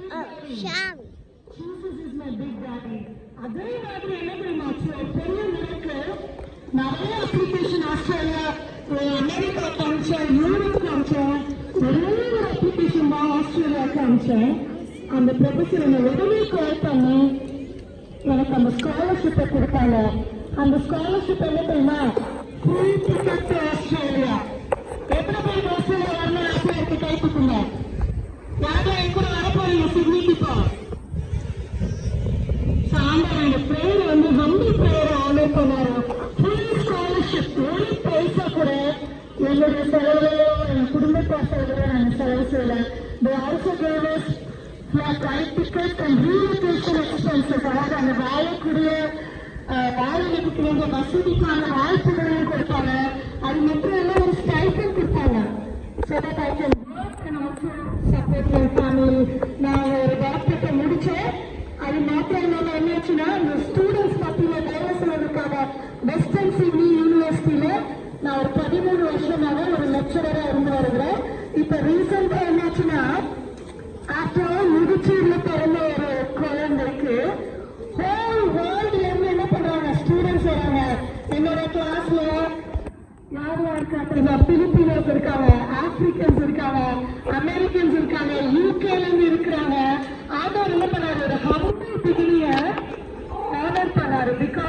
Sham. Jesus is my big daddy. அதே மாதிரி என்ன தெரியுமாச்சு ஒரு பெரிய மிரக்கல். நிறைய அப்ளிகேஷன் ஆஸ்திரேலியா அமெரிக்கா காமிச்சேன், யூரோப் காமிச்சேன், ஒரே ஒரு அப்ளிகேஷன் தான் ஆஸ்திரேலியா காமிச்சேன். அந்த ப்ரொஃபஸர் என்னை உடனே கால் பண்ணி எனக்கு அந்த ஸ்காலர்ஷிப்பை கொடுத்தாங்க. அந்த ஸ்காலர்ஷிப் என்ன தெரியுமா, ஃப்ரீ டிக்கெட் டு ஆஸ்திரேலியா. எத்தனை பேர் ஆஸ்திரேலியா வரணும் ஆசை இருக்கு? கை கொடுங்க. யாரும் என் கூட வர போறீங்க சிட்னிக்கு? இப்போ சாயந்தரம் எங்க பிரேயர் வந்து ஹம்பிள் பிரேயர் ஆனர் பண்ணாரு. ஃபுல் ஸ்காலர்ஷிப், ஒரு பைசா கூட என்னுடைய செலவுலையோ என் குடும்பத்தார் செலவுலையோ நாங்கள் செலவு செய்யல. They also gave us flight tickets and relocation expenses. அதாவது அந்த வாழக்கூடிய வாழலுக்கு வேண்டிய வசதிக்கான வாய்ப்புகளையும் கொடுத்தாங்க. அது மட்டும் இல்ல, ஒரு ஸ்டைஃபன் கொடுத்தாங்க. So that I can work and also support my family. நான் ஒரு டாக்டர்கிட்ட முடிச்சேன். அது மாத்திரம் இல்லாம என்னாச்சுன்னா, இந்த ஸ்டூடெண்ட்ஸ் பத்தியில வேலை செய்வதற்காக வெஸ்டர்ன் சிட்னி யூனிவர்சிட்டியில நான் ஒரு 13 வருஷமாக ஒரு லெக்சரரா இருந்து வருகிறேன். இப்ப ரீசெண்டா என்னாச்சுன்னா, ஆஃப்டர் முதிச்சூர்ல பிறந்த ஒரு குழந்தைக்கு ஹோல் வேர்ல்ட்ல இருந்து என்ன பண்றாங்க, ஸ்டூடெண்ட்ஸ் வராங்க. என்னோட கிளாஸ்ல யார் இருக்காங்க, பிலிப்பினோஸ் இருக்காங்க, ஆப்பிரிக்கன்ஸ் இருக்காங்க, அமெரிக்கன்ஸ் இருக்காங்க, யூகேல இருந்து இருக்கிறாங்க. ஆண்டவர் என்ன பண்ணாரு, ஒரு ஹம்பிள் பிகினிய ஆனர் பண்ணாரு. பிகாஸ்